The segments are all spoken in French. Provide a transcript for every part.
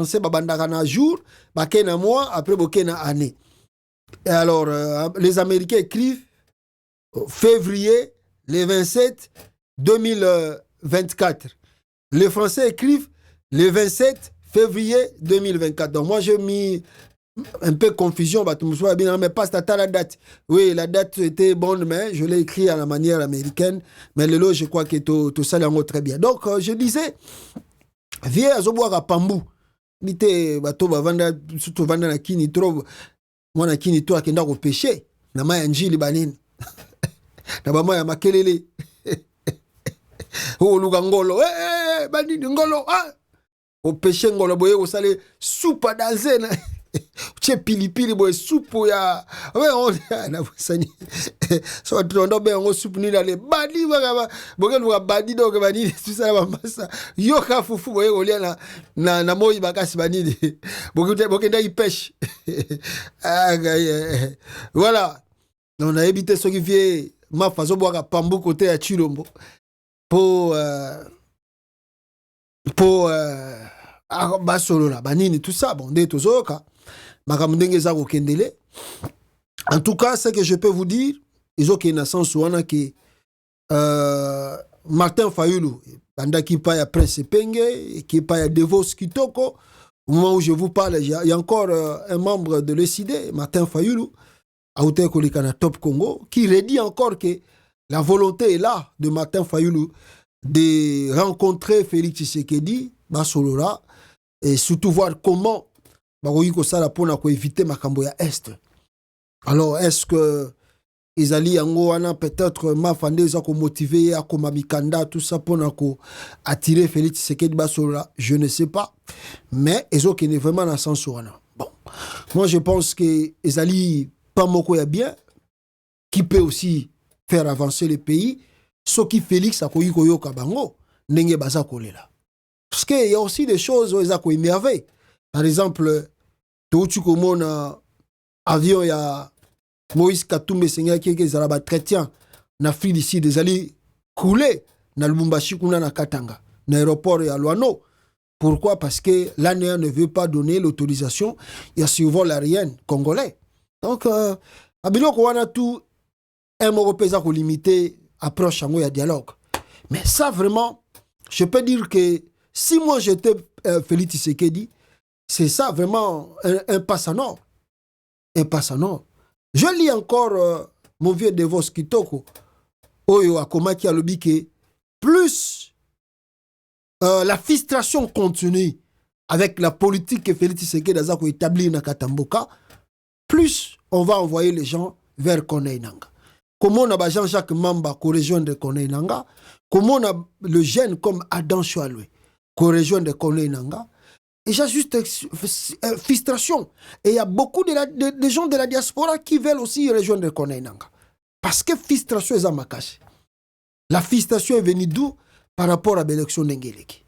français babandaka na jour, baké na mois, après boké na année. Et alors, les Américains écrivent février, le 27 2024. Les Français écrivent le 27 février 2024. Donc moi, j'ai mis un peu confusion, mais pas la date. Oui, la date était bonne, mais je l'ai écrit à la manière américaine. Mais le lot, je crois que tout ça l'ango très bien. Donc, je disais, viens à Zoboa à Pambou. Mite bato bavanda surtout vanda na kini trop mwana kini to akenda ko pêcher na maya njili banini na ba maya makelele o luga ngolo banini ngolo o pêcher ngolo boye ko sale soupe danser na che pilipili boye soupe ya on na sani so trondo be on soupe ni dale badi ba boke luga badi donc banini tout ça ba massa yo ka fufu boye ko lia na moyi bakasi banini boke nda y pêche voilà on a évité ce qui vient ma façon boire Pambou côté à Chilombo pour basolo la banini tout ça bon des tozoka makamundenge za ko kendele. En tout cas, ce que je peux vous dire, ils ont une sens wana que Martin Fayulu banda qui paye Prince Penge qui paye Devos Kitoko. Au moment où je vous parle, il y a encore un membre de l'ECD, Martin Fayulu, à Outekolikana Top Congo, qui redit encore que la volonté est là de Martin Fayulu de rencontrer Félix Tshisekedi, Basolora, et surtout voir comment Baroyiko Sala pour éviter Makambo ya Est. Alors, est-ce que ils allaient en peut-être mafandé za ko motiver à komamikanda tout ça pour attirer Félix Tshisekedi Basolora, je ne sais pas, mais ils ont qui est vraiment dans sens wana. Bon, moi je pense que ils allaient pas moko ya bien qui peut aussi faire avancer le pays, ce qui Félix a koyiko yoka bango ndenge baza kolela. Parce qu'il y a aussi des choses où ils ont émerveillé. Par exemple, tout tu comme avion ya Moïse Katumbi Senga qui est un chrétien na Afrique d'ici des alliés coulés na Lubumbashi kuna na Katanga na aéroport ya Luano. Pourquoi? Parce que l'ANEA ne veut pas donner l'autorisation à survol aérien congolais. Donc abilo ko wana tout un mot pesa ko limiter approche en ya dialogue. Mais ça vraiment, je peux dire que si moi j'étais Félix Tshisekedi, c'est ça vraiment un passe en or. Un passe en or. Je lis encore mon vieux Devos Kitoko, Oyo Akomaki a lobby que plus la frustration continue avec la politique que Félix Tshisekedi a établie dans Katamboka, plus on va envoyer les gens vers Konainanga. Comment on a Jean-Jacques Mamba qui rejoindre Konainanga, comment on a le jeune comme Adam Choualoué qui rejoindre Konainanga. Et j'ai juste frustration. Et il y a beaucoup de gens de la diaspora qui veulent aussi rejoindre Konainanga. Parce que frustration est à Makache. La frustration est venue d'où? Par rapport à l'élection d'Engeleki.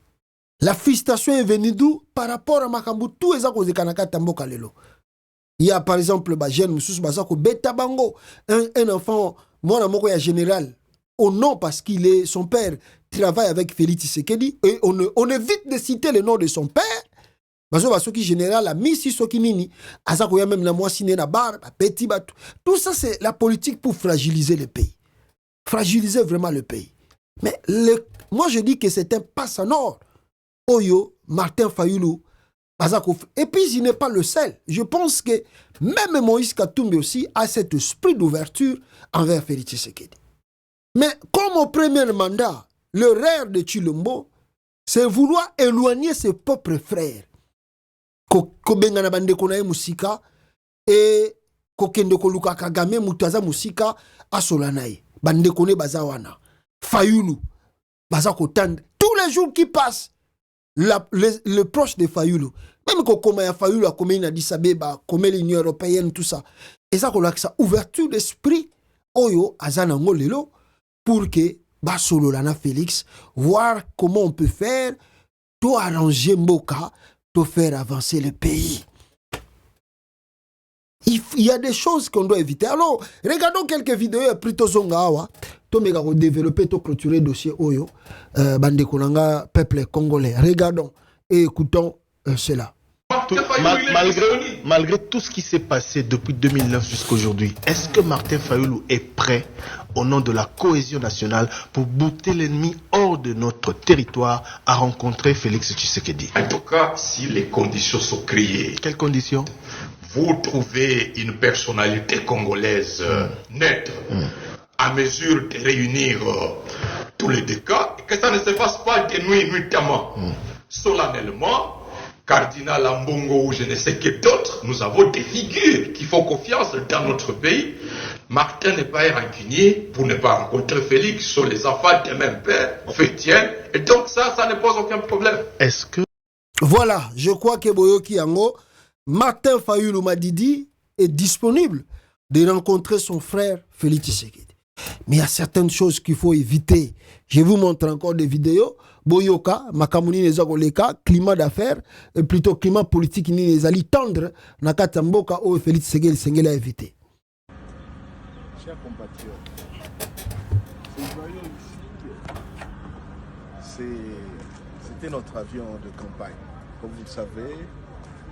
La frustration est venue d'où? Par rapport à Makambu. Tout est à cause de Kanaka Tamboka Lelo. Il y a par exemple jeune Moussous Bazako Beta Bango, un enfant, moi il y a général, au nom parce qu'il est son père travaille avec Félix Tshisekedi et on évite de citer le nom de son père. Parce que général a mis si soki nini, azako ya même la moi signé na bar, petit batou. Tout ça c'est la politique pour fragiliser le pays. Fragiliser vraiment le pays. Mais moi je dis que c'est un passe en or. Oyo, Martin Fayulu, et puis il n'est pas le seul. Je pense que même Moïse Katumbi aussi a cet esprit d'ouverture envers Félix Tshisekedi. Mais comme au premier mandat, le rêve de Chilombo, c'est vouloir éloigner ses propres frères. Kobenga na bande konae musika et kokende koluka Kagame mutaza musika asolanae. Bande kone bazawana. Fayulu baza kotande. Tous les jours qui passent, le proche de Fayulu, même quand ya Fayulu a commis Addis Abeba, comme l'Union européenne, tout ça, et ça qu'on a ça ouverture d'esprit, oyo azana ngolelo pour que basolo lana Félix voir comment on peut faire pour arranger Mboka, pour faire avancer le pays. Il y a des choses qu'on doit éviter. Alors, regardons quelques vidéos plutôt zongawa. Tomega ko développer to clôturer dossier oyo bande konanga peuple congolais. Regardons et écoutons cela. Malgré tout ce qui s'est passé depuis 2009 jusqu'à aujourd'hui, est-ce que Martin Fayulu est prêt, au nom de la cohésion nationale, pour bouter l'ennemi hors de notre territoire, à rencontrer Félix Tshisekedi? En tout cas, si les conditions sont créées. Quelles conditions? Vous trouvez une personnalité congolaise nette, à mesure de réunir tous les deux cas, et que ça ne se fasse pas de nuit nuitamment. Solennellement, Cardinal Ambongo ou je ne sais que d'autres, nous avons des figures qui font confiance dans notre pays. Martin n'est pas rancunier pour ne pas rencontrer Félix, sont les enfants des mêmes pères, chrétiens, et donc ça ne pose aucun problème. Est-ce que... Voilà, je crois que Boyoki Yango, Martin Fayulu Madidi est disponible de rencontrer son frère Félix Tshisekedi. Mais il y a certaines choses qu'il faut éviter. Je vous montre encore des vidéos. Boyoka, Makamuni Nezagoleka, climat d'affaires, plutôt climat politique, ni les alliés tendre, Nakatamboka, ou Félix Tshisekedi a évité. Chers compatriotes, ces joyaux ici, c'était notre avion de campagne. Comme vous le savez,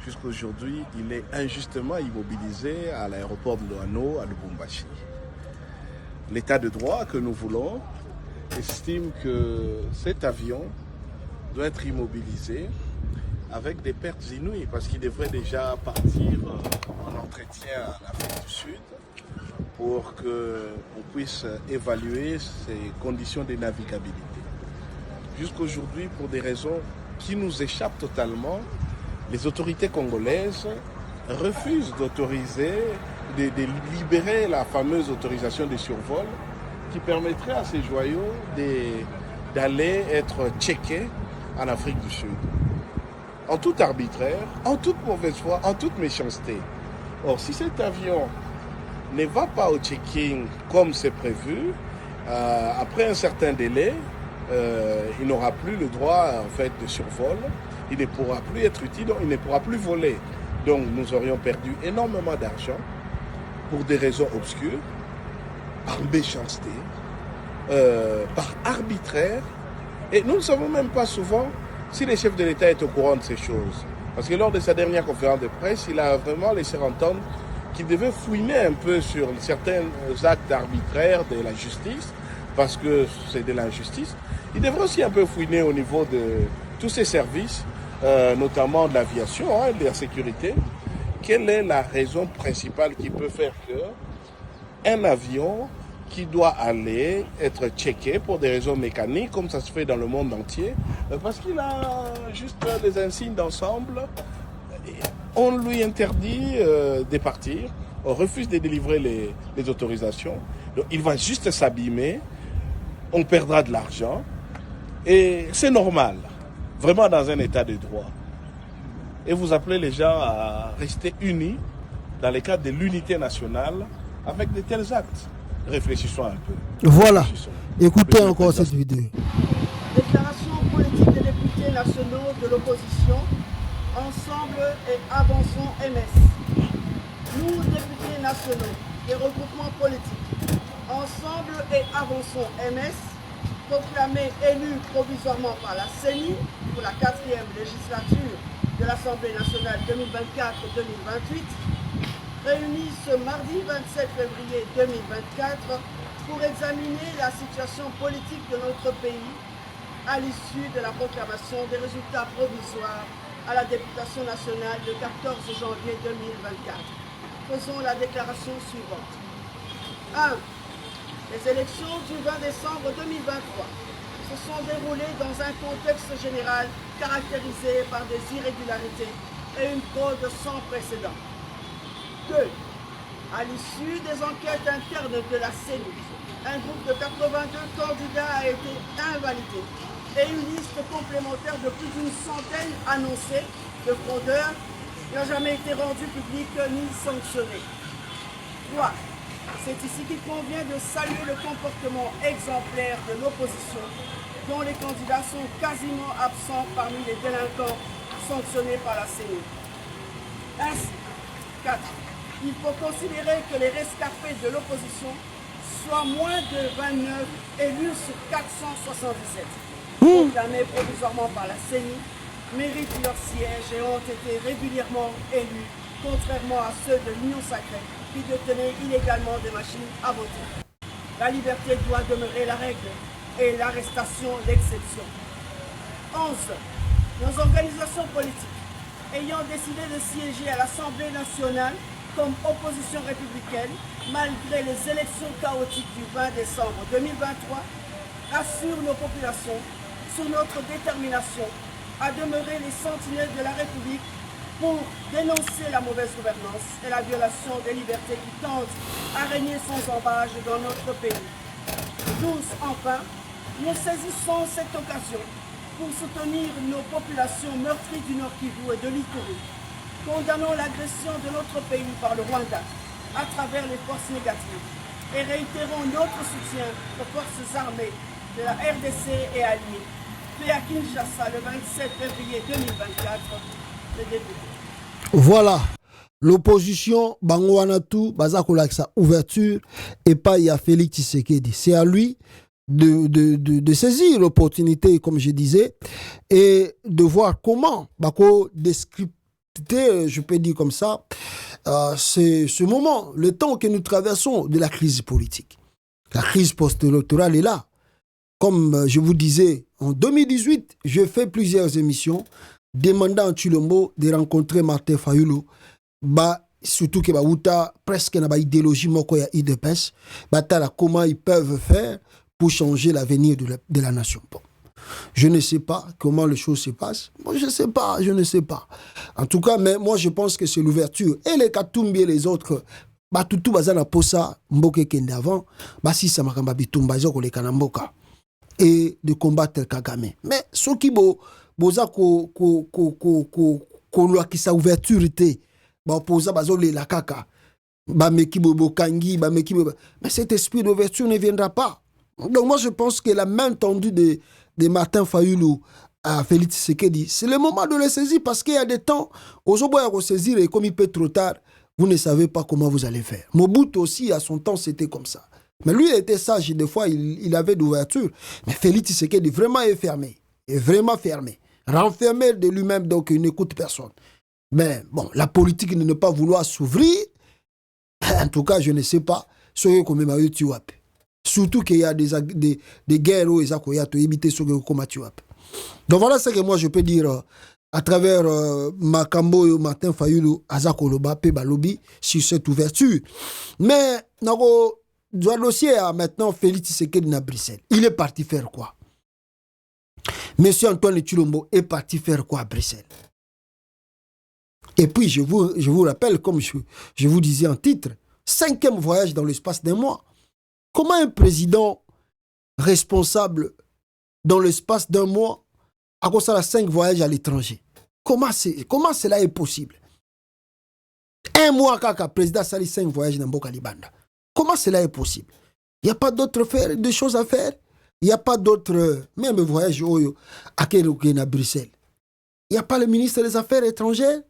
jusqu'à aujourd'hui, il est injustement immobilisé à l'aéroport de Loano, à Lubumbashi. L'état de droit que nous voulons estime que cet avion doit être immobilisé avec des pertes inouïes parce qu'il devrait déjà partir en entretien en Afrique du Sud pour qu'on puisse évaluer ses conditions de navigabilité. Jusqu'aujourd'hui, pour des raisons qui nous échappent totalement, les autorités congolaises refusent d'autoriser, de libérer la fameuse autorisation de survol qui permettrait à ces joyaux d'aller être checkés en Afrique du Sud. En tout arbitraire, en toute mauvaise foi, en toute méchanceté. Or, si cet avion ne va pas au checking comme c'est prévu, après un certain délai, il n'aura plus le droit en fait, de survol, il ne pourra plus être utile, donc il ne pourra plus voler. Donc nous aurions perdu énormément d'argent pour des raisons obscures, par méchanceté, par arbitraire. Et nous ne savons même pas souvent si le chef de l'État est au courant de ces choses. Parce que lors de sa dernière conférence de presse, il a vraiment laissé entendre qu'il devait fouiner un peu sur certains actes arbitraires de la justice, parce que c'est de l'injustice. Il devrait aussi un peu fouiner au niveau de tous ces services, notamment de l'aviation, de la sécurité. Quelle est la raison principale qui peut faire qu'un avion qui doit aller être checké pour des raisons mécaniques, comme ça se fait dans le monde entier, parce qu'il a juste des insignes d'ensemble, on lui interdit de partir, on refuse de délivrer les autorisations, donc il va juste s'abîmer, on perdra de l'argent, et c'est normal, vraiment dans un état de droit. Et vous appelez les gens à rester unis dans le cadre de l'unité nationale avec de tels actes. Réfléchissons un peu. Voilà. Écoutez encore cette vidéo. Déclaration politique des députés nationaux de l'opposition. Ensemble et avançons MS. Nous, députés nationaux des regroupements politiques, ensemble et avançons MS, proclamés élus provisoirement par la CENI pour la 4e législature de l'Assemblée nationale 2024-2028, réunis ce mardi 27 février 2024 pour examiner la situation politique de notre pays à l'issue de la proclamation des résultats provisoires à la députation nationale le 14 janvier 2024. Faisons la déclaration suivante. 1. Les élections du 20 décembre 2023 se sont déroulées dans un contexte général caractérisé par des irrégularités et une fraude sans précédent. 2. À l'issue des enquêtes internes de la CENI, un groupe de 82 candidats a été invalidé et une liste complémentaire de plus d'une centaine annoncée de fraudeurs n'a jamais été rendue publique ni sanctionnée. 3. C'est ici qu'il convient de saluer le comportement exemplaire de l'opposition, dont les candidats sont quasiment absents parmi les délinquants sanctionnés par la CENI. Ainsi, 4. Il faut considérer que les rescapés de l'opposition soient moins de 29 élus sur 477, proclamés provisoirement par la CENI, méritent leur siège et ont été régulièrement élus, contrairement à ceux de l'Union sacrée qui détenaient illégalement des machines à voter. La liberté doit demeurer la règle et l'arrestation l'exception. 11. Nos organisations politiques ayant décidé de siéger à l'Assemblée nationale comme opposition républicaine, malgré les élections chaotiques du 20 décembre 2023, assurent nos populations sur notre détermination à demeurer les sentinelles de la République pour dénoncer la mauvaise gouvernance et la violation des libertés qui tentent à régner sans embâche dans notre pays. 12. Enfin, nous saisissons cette occasion pour soutenir nos populations meurtries du Nord Kivu et de l'Ituri. Condamnons l'agression de notre pays par le Rwanda à travers les forces négatives et réitérons notre soutien aux forces armées de la RDC et alliées. Fait à Kinshasa le 27 février 2024, le député. Voilà. L'opposition, Bangouanatou, Bazakolaksa, ouverture, et pas il y a Félix Tshisekedi. C'est à lui de saisir l'opportunité, comme je disais, et de voir comment Bako descripter, je peux dire comme ça, c'est ce moment, le temps que nous traversons de la crise politique. La crise post-électorale est là. Comme je vous disais, en 2018, j'ai fait plusieurs émissions demandant à Tshilombo de rencontrer Martin Fayulu, surtout que Outa presque n'a pas idéologie moko ya IDPS, comment ils peuvent faire pour changer l'avenir de la nation. Bon. Je ne sais pas comment les choses se passent. Moi, je ne sais pas. En tout cas, mais moi, je pense que c'est l'ouverture. Et les Katumbi et les autres, tout bazana posa mboke kende avant, si ça m'a kamba bitumba zoko le kanamboka et de combattre Kagame. Mais ce qui boza ko loa qui sa ouverture était, posa bazole la kaka, meki bobo kangi, meki bobo. Mais cet esprit d'ouverture ne viendra pas. Donc moi, je pense que la main tendue de Martin Fayulu à Félix Tshisekedi, c'est le moment de le saisir parce qu'il y a des temps, aujourd'hui, à saisir et comme il peut trop tard, vous ne savez pas comment vous allez faire. Mobutu aussi, à son temps, c'était comme ça. Mais lui, il était sage et des fois, il avait d'ouverture. Mais Félix Tshisekedi, vraiment, est fermé. Est vraiment fermé. Renfermé de lui-même, donc il n'écoute personne. Mais bon, la politique de ne pas vouloir s'ouvrir, en tout cas, je ne sais pas, ce que même à tu as. Surtout qu'il y a des guerres où ils ont évité ce que comme tu as. Donc voilà ce que moi je peux dire à travers Makambo et Martin Fayulu, Azakoloba, Pebalobi, sur cette ouverture. Mais, le dossier a maintenant Félix Tshisekedi à Bruxelles. Il est parti faire quoi? Monsieur Antoine Tshilombo est parti faire quoi à Bruxelles? Et puis, je vous rappelle, comme je vous disais en titre, 5e voyage dans l'espace d'un mois. Comment un président responsable dans l'espace d'un mois a cause de 5 voyages à l'étranger? Comment cela est possible? Un mois kaka président sali 5 voyages dans Mboka Libanda. Comment cela est possible? Il n'y a pas d'autres choses à faire. Il n'y a pas d'autres, même voyages à Bruxelles. Il n'y a pas le ministre des Affaires étrangères.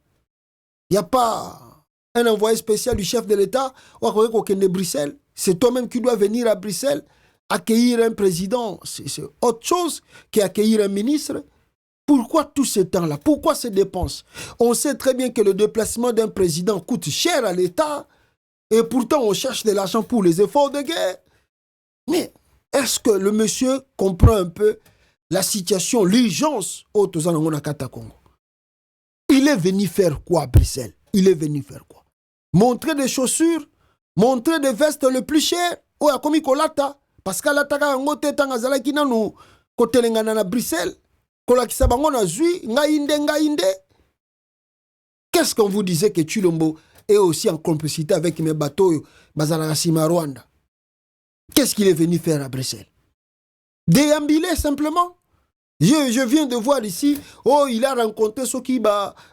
Il n'y a pas un envoyé spécial du chef de l'État de Bruxelles. C'est toi-même qui dois venir à Bruxelles accueillir un président. C'est autre chose qu'accueillir un ministre. Pourquoi tout ce temps-là? Pourquoi ces dépenses? On sait très bien que le déplacement d'un président coûte cher à l'État et pourtant on cherche de l'argent pour les efforts de guerre. Mais est-ce que le monsieur comprend un peu la situation, l'urgence au Tozanangonakata Congo? Il est venu faire quoi à Bruxelles? Il est venu faire quoi? Montrer des chaussures, montrer des vestes le plus cher. Oya komi kolata parce que la taka ngote tanga zalaki nanu kotelengana na Bruxelles. Kolakisa bango na zui ngainde. Qu'est-ce qu'on vous disait que Tshilombo est aussi en complicité avec mes bateaux bazala sima Rwanda? Qu'est-ce qu'il est venu faire à Bruxelles? Déambuler simplement. Je viens de voir ici, il a rencontré ceux qui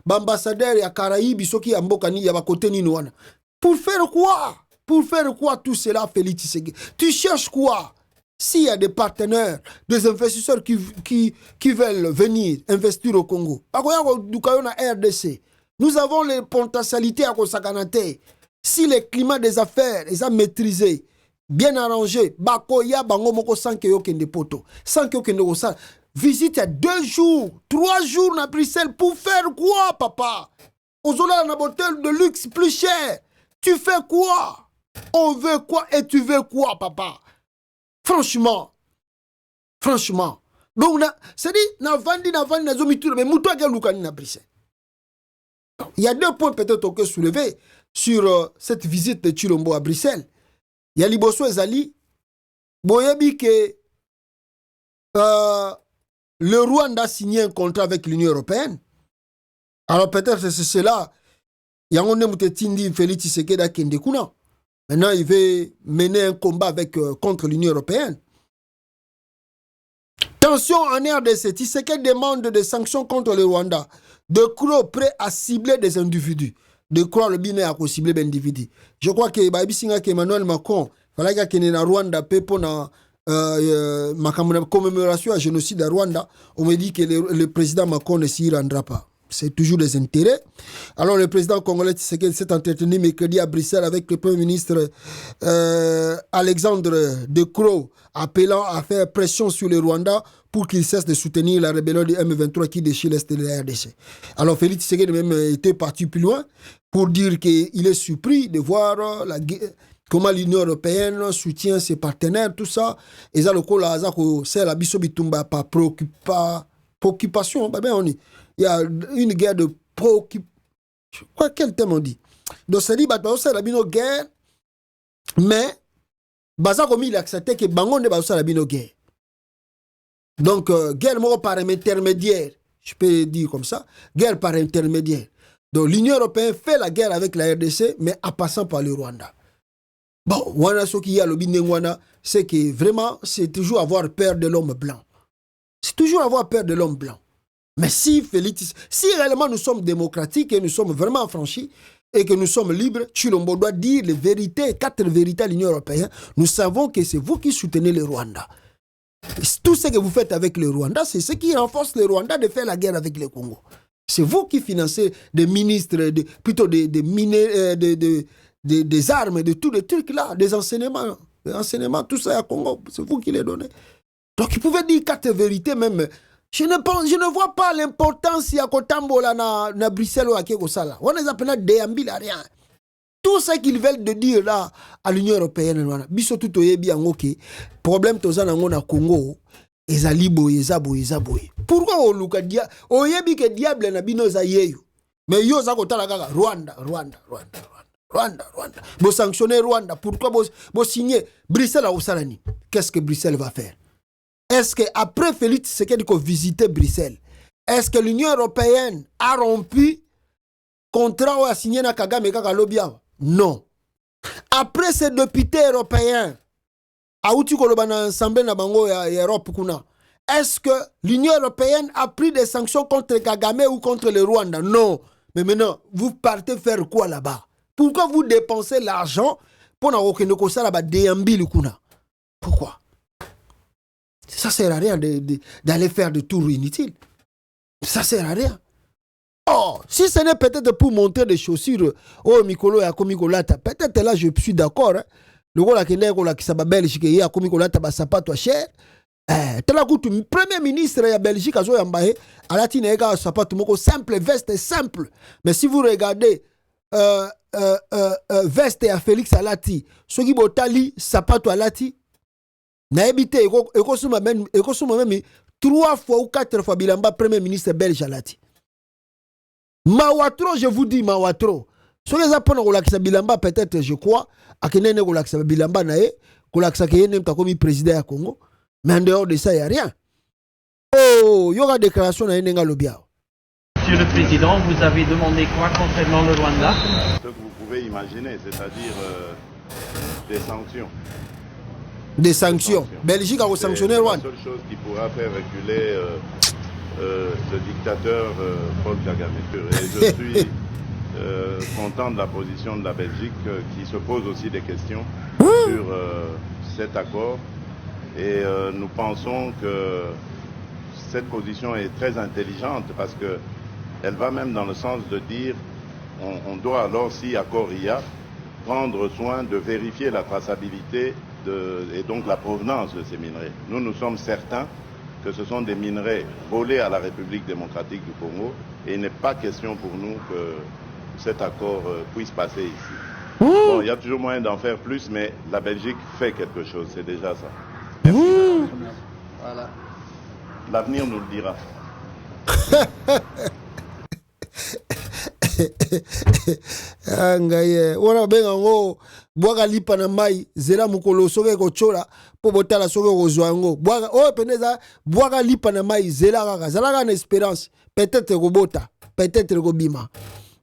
ambassadeur à Caraïbes, ceux qui ambokani ya bakote ninoana. Pour faire quoi? Pour faire quoi tout cela, Félix Tshisekedi? Tu cherches quoi? S'il y a des partenaires, des investisseurs qui veulent venir investir au Congo, RDC, nous avons les potentialités à Kosakanate. Si le climat des affaires est maîtrisé, bien arrangé, bakoya bango moko sans que yokende poto, sans que yokende osala. visite à 2 jours, 3 jours à Bruxelles pour faire quoi, papa? Aux autres, on a un hôtel de luxe plus cher. Tu fais quoi? On veut quoi et tu veux quoi, papa? Franchement. Donc, c'est-à-dire, il y a 2 points peut-être que soulever sur cette visite de Chilombo à Bruxelles. Il y a Liboso et Zali. Boyebi que le Rwanda a signé un contrat avec l'Union européenne. Alors peut-être c'est cela. Maintenant, il veut mener un combat contre l'Union européenne. Tension en RDC. Tshisekedi demande des sanctions contre le Rwanda. De Croo prêt à cibler des individus. De Croo le bine à cibler des individus. Je crois que Emmanuel Macron, il fallait qu'il y ait un Rwanda pour ma commémoration à génocide à Rwanda. On me dit que le président Macron ne s'y rendra pas. C'est toujours des intérêts. Alors le président congolais s'est entretenu mercredi à Bruxelles avec le premier ministre Alexandre De Croo, appelant à faire pression sur le Rwanda pour qu'il cesse de soutenir la rébellion du M23 qui déchire l'Est de la RDC. Alors Félix Tshisekedi même était parti plus loin pour dire qu'il est surpris de voir comment l'Union européenne soutient ses partenaires, tout ça. Et ça, c'est la bisobitumba par préoccupation. Il y a une guerre de préoccupation. Quel thème on dit? Donc, c'est dit, c'est la guerre, mais, il a accepté que Bangon ne va la guerre. Donc, guerre par intermédiaire, je peux dire comme ça, guerre par intermédiaire. Donc, l'Union européenne fait la guerre avec la RDC, mais en passant par le Rwanda. Bon, ce qu'il y a, c'est que vraiment, c'est toujours avoir peur de l'homme blanc. C'est toujours avoir peur de l'homme blanc. Mais si réellement nous sommes démocratiques et nous sommes vraiment affranchis et que nous sommes libres, Chilombo doit dire les vérités, 4 vérités à l'Union européenne. Nous savons que c'est vous qui soutenez le Rwanda. Tout ce que vous faites avec le Rwanda, c'est ce qui renforce le Rwanda de faire la guerre avec le Congo. C'est vous qui financez des ministres, des armes, de tous les trucs là, des enseignements, tout ça à Congo. C'est vous qui les donnez. Donc il pouvait dire 4 vérités même. Je ne vois pas l'importance ya kotambola na Bruxelles ou à Kekosala. On les appelle déambile à rien. Tout ce qu'ils veulent de dire là à l'Union européenne, biso tout oyebi angoke, problème tozana ngona Congo, ezalibo ezabo. Pourquoi on luka dia oyebi ke diable na bino za yeyo. Mais yo za kotala kaka Rwanda. Vous sanctionnez Rwanda, pourquoi vous signez Bruxelles à Osalani? Qu'est-ce que Bruxelles va faire? Est-ce qu'après Félix Tshisekedi qu'on visitait Bruxelles, est-ce que l'Union européenne a rompu contrat ou a signé na Kagame Kakalobia? Non. Après ces députés européens, est-ce que l'Union européenne a pris des sanctions contre Kagame ou contre le Rwanda? Non. Mais maintenant, vous partez faire quoi là-bas? Pourquoi vous dépensez l'argent pour pourquoi? Ça sert à rien d'aller faire des tours inutiles. Ça sert à rien. Oh, si ce n'est peut-être pour montrer des chaussures, oh, Mikolo et Akomikolata, peut-être là je suis d'accord. Le rôle qui est Belgique et Akomikolata, ça pas toi cher. Le premier ministre de la Belgique a la simple, veste simple. Mais si vous regardez veste à Félix Alati, ce qui botali, sapato Alati, n'a habité, même 3 fois ou 4 fois Bilamba, premier ministre belge Alati. Mawatro, je vous dis, Mawatro. Ce que ça prend au Bilamba, peut-être, je crois, à Kenene au Bilamba, nae, kolaksa Kayene, comme président à Congo. Mais en dehors de ça, il n'y a rien. Oh, il y aura déclaration à Nenga Lobia. Monsieur le Président, vous avez demandé quoi concernant le Rwanda? Ce que vous pouvez imaginer, c'est-à-dire des sanctions. Des sanctions. Belgique a sanctionné le Rwanda. C'est la seule chose qui pourra faire reculer le dictateur Paul Kagame. Et je suis content de la position de la Belgique qui se pose aussi des questions sur cet accord. Et nous pensons que cette position est très intelligente parce qu'elle va même dans le sens de dire on doit alors, si accord il y a, prendre soin de vérifier la traçabilité et donc la provenance de ces minerais. Nous sommes certains que ce sont des minerais volés à la République démocratique du Congo et il n'est pas question pour nous que cet accord puisse passer ici. Bon, il y a toujours moyen d'en faire plus, mais la Belgique fait quelque chose, c'est déjà ça. Merci. Voilà. L'avenir nous le dira. Ngaye wana benga ngo bwaga lipa na mai zela mukolo soke ko chola po botala soke ko zwango bwaga o peneza bwaga lipa na mai zela kaka zala na espérance peut-être ko bota peut-être ko bima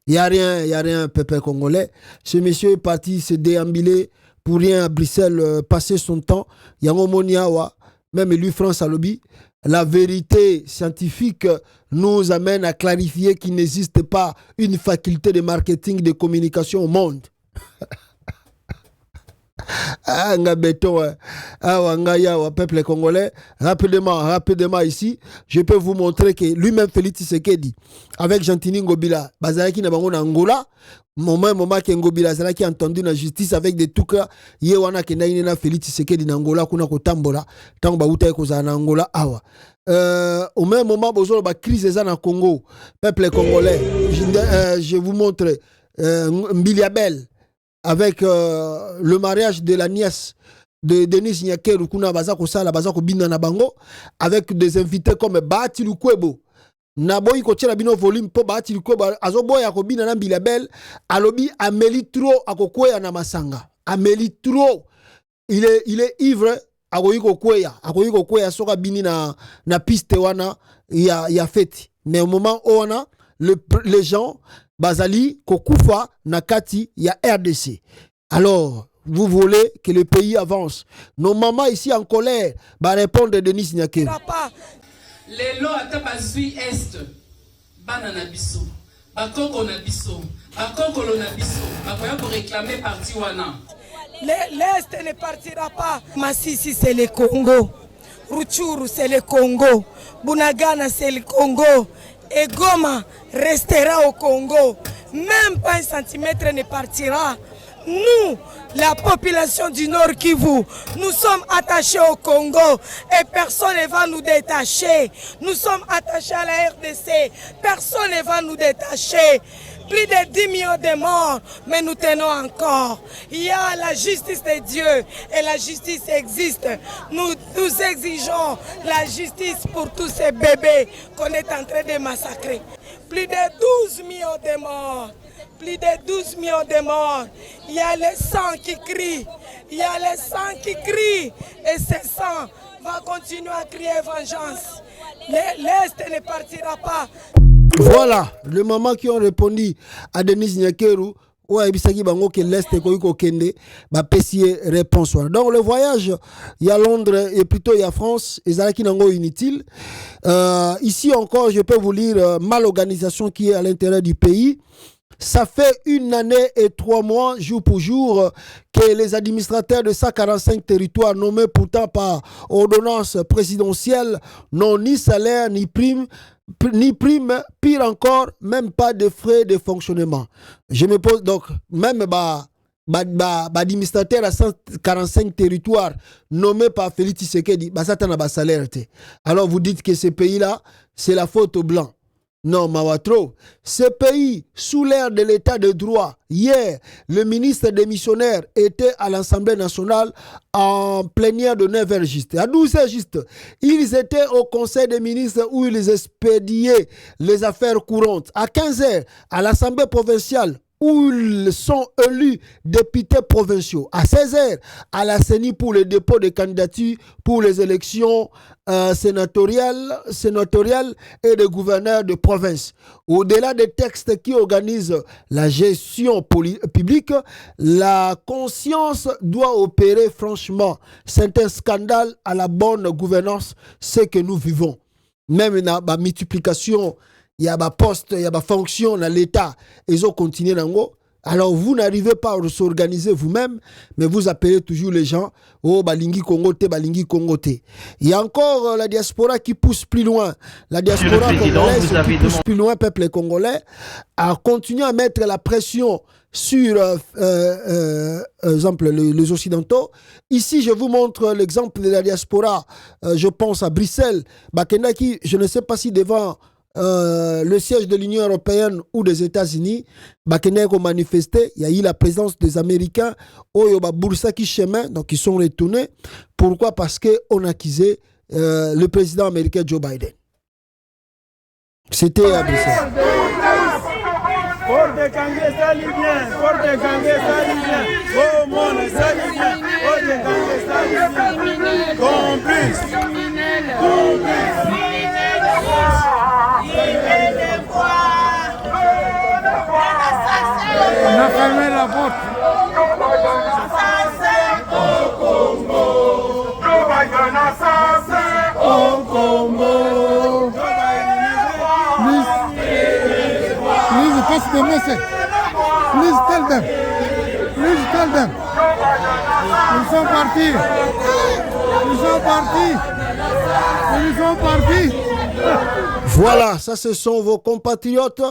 y a rien peuple congolais. Ce monsieur est parti se déambuler pour rien à Bruxelles, passer son temps yango moniawa même lui France alobi. La vérité scientifique nous amène à clarifier qu'il n'existe pas une faculté de marketing de communication au monde. Ah, peuple congolais, rapidement ici, je peux vous montrer que lui-même Félix Tshisekedi, avec Gentini Ngobila, Bazalaki na bango na Angola, moment que Ngobila Zalaki entendu na justice avec des tuka, ye wana ke na ina Félix Tshisekedi na Angola kuna ko tambola, tango ba uta ko za na Angola awa. Au même moment bozo ba crise za na Congo, peuple congolais, je vous montre Mbiliabel avec le mariage de la nièce de Denis Nyakeru kuna bazako sala bazako bina na bango avec des invités comme Bahati Lukwebo na boy ko tshela bino volume po Bahati Lukwebo azoboya ko bina na Mbiliabel alobi Amélie Tro akokweya na masanga Amélie Tro il est ivre akoyiko kweya soka bini na piste wana ya fête mais au moment où on a les gens Bazali Kokufa Nakati ya RDC. Alors, vous voulez que le pays avance. Nos mamans ici en colère va répondre de Denis Nyakeru. Les lois à Tabazui Est, Banana Bisso, Bakoko Nabiso, Bakoko Nabiso, Bakoya pour réclamer parti Wana. L'Est ne partira pas. Massissi, c'est le Congo. Rutshuru, c'est le Congo. Bunagana, c'est le Congo. Et Goma restera au Congo. Même pas un centimètre ne partira. Nous, la population du Nord Kivu, nous sommes attachés au Congo et personne ne va nous détacher. Nous sommes attachés à la RDC. Personne ne va nous détacher. Plus de 10 millions de morts, mais nous tenons encore. Il y a la justice de Dieu et la justice existe. Nous exigeons la justice pour tous ces bébés qu'on est en train de massacrer. Plus de 12 millions de morts. Plus de 12 millions de morts. Il y a le sang qui crie. Il y a le sang qui crie. Et ce sang va continuer à crier vengeance. L'Est ne partira pas. Voilà, les mamans qui ont répondu à Denis Nyakeru, ou à Ibisaki Bango que l'Est est kende, bah pessier réponse. Donc le voyage, il y a Londres et plutôt il y a France, et Zalaki Nango inutile. Ici encore, je peux vous lire malorganisation qui est à l'intérieur du pays. Ça fait 1 année et 3 mois, jour pour jour, que les administrateurs de 145 territoires nommés pourtant par ordonnance présidentielle n'ont ni salaire ni prime, pire encore, même pas de frais de fonctionnement. Je me pose donc, même administrateur à 145 territoires nommé par Félix Tshisekedi, ça n'a salaire. Alors vous dites que ce pays-là, c'est la faute aux Blancs. Non, Mawatro, ce pays, sous l'ère de l'état de droit, hier, le ministre des missionnaires était à l'Assemblée nationale en plénière de 9h juste. À 12h juste, ils étaient au Conseil des ministres où ils expédiaient les affaires courantes. À 15h, à l'Assemblée provinciale, où ils sont élus députés provinciaux. À 16h, à la CENI pour le dépôt de candidatures pour les élections sénatoriales et de gouverneurs de province. Au-delà des textes qui organisent la gestion publique, la conscience doit opérer franchement. C'est un scandale à la bonne gouvernance, ce que nous vivons. Même dans la multiplication, il y a des postes, il y a des fonctions dans l'État. Ils ont continué dans Alors vous n'arrivez pas à s'organiser vous-même, mais vous appelez toujours les gens, oh Balingi Kongote, Balingi Kongote. Il y a encore la diaspora qui pousse plus loin. La diaspora congolaise qui pousse plus loin, peuple congolais, à continuer à mettre la pression sur exemple, les Occidentaux. Ici, je vous montre l'exemple de la diaspora, je pense à Bruxelles, Bakendaki, je ne sais pas si devant le siège de l'Union européenne ou des États-Unis, Bakendaki ont manifesté, il y a eu la présence des Américains, Oyoba Boursaki chemin, donc ils sont retournés. Pourquoi? Parce qu'on accusait le président américain Joe Biden. C'était à Bruxelles. Porte Kange sali bien, porte Kange sali bien, oh mon sali bien, porte Kange sali bien, complice, on a fermé la porte. Pass the message. Please tell them. Please tell them. Ils sont partis. Ils sont partis. Ils sont partis. Voilà, ça ce sont vos compatriotes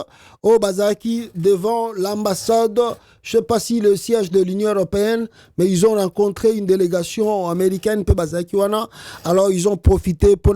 au Bazaki devant l'ambassade, je ne sais pas si le siège de l'Union européenne, mais ils ont rencontré une délégation américaine, alors ils ont profité pour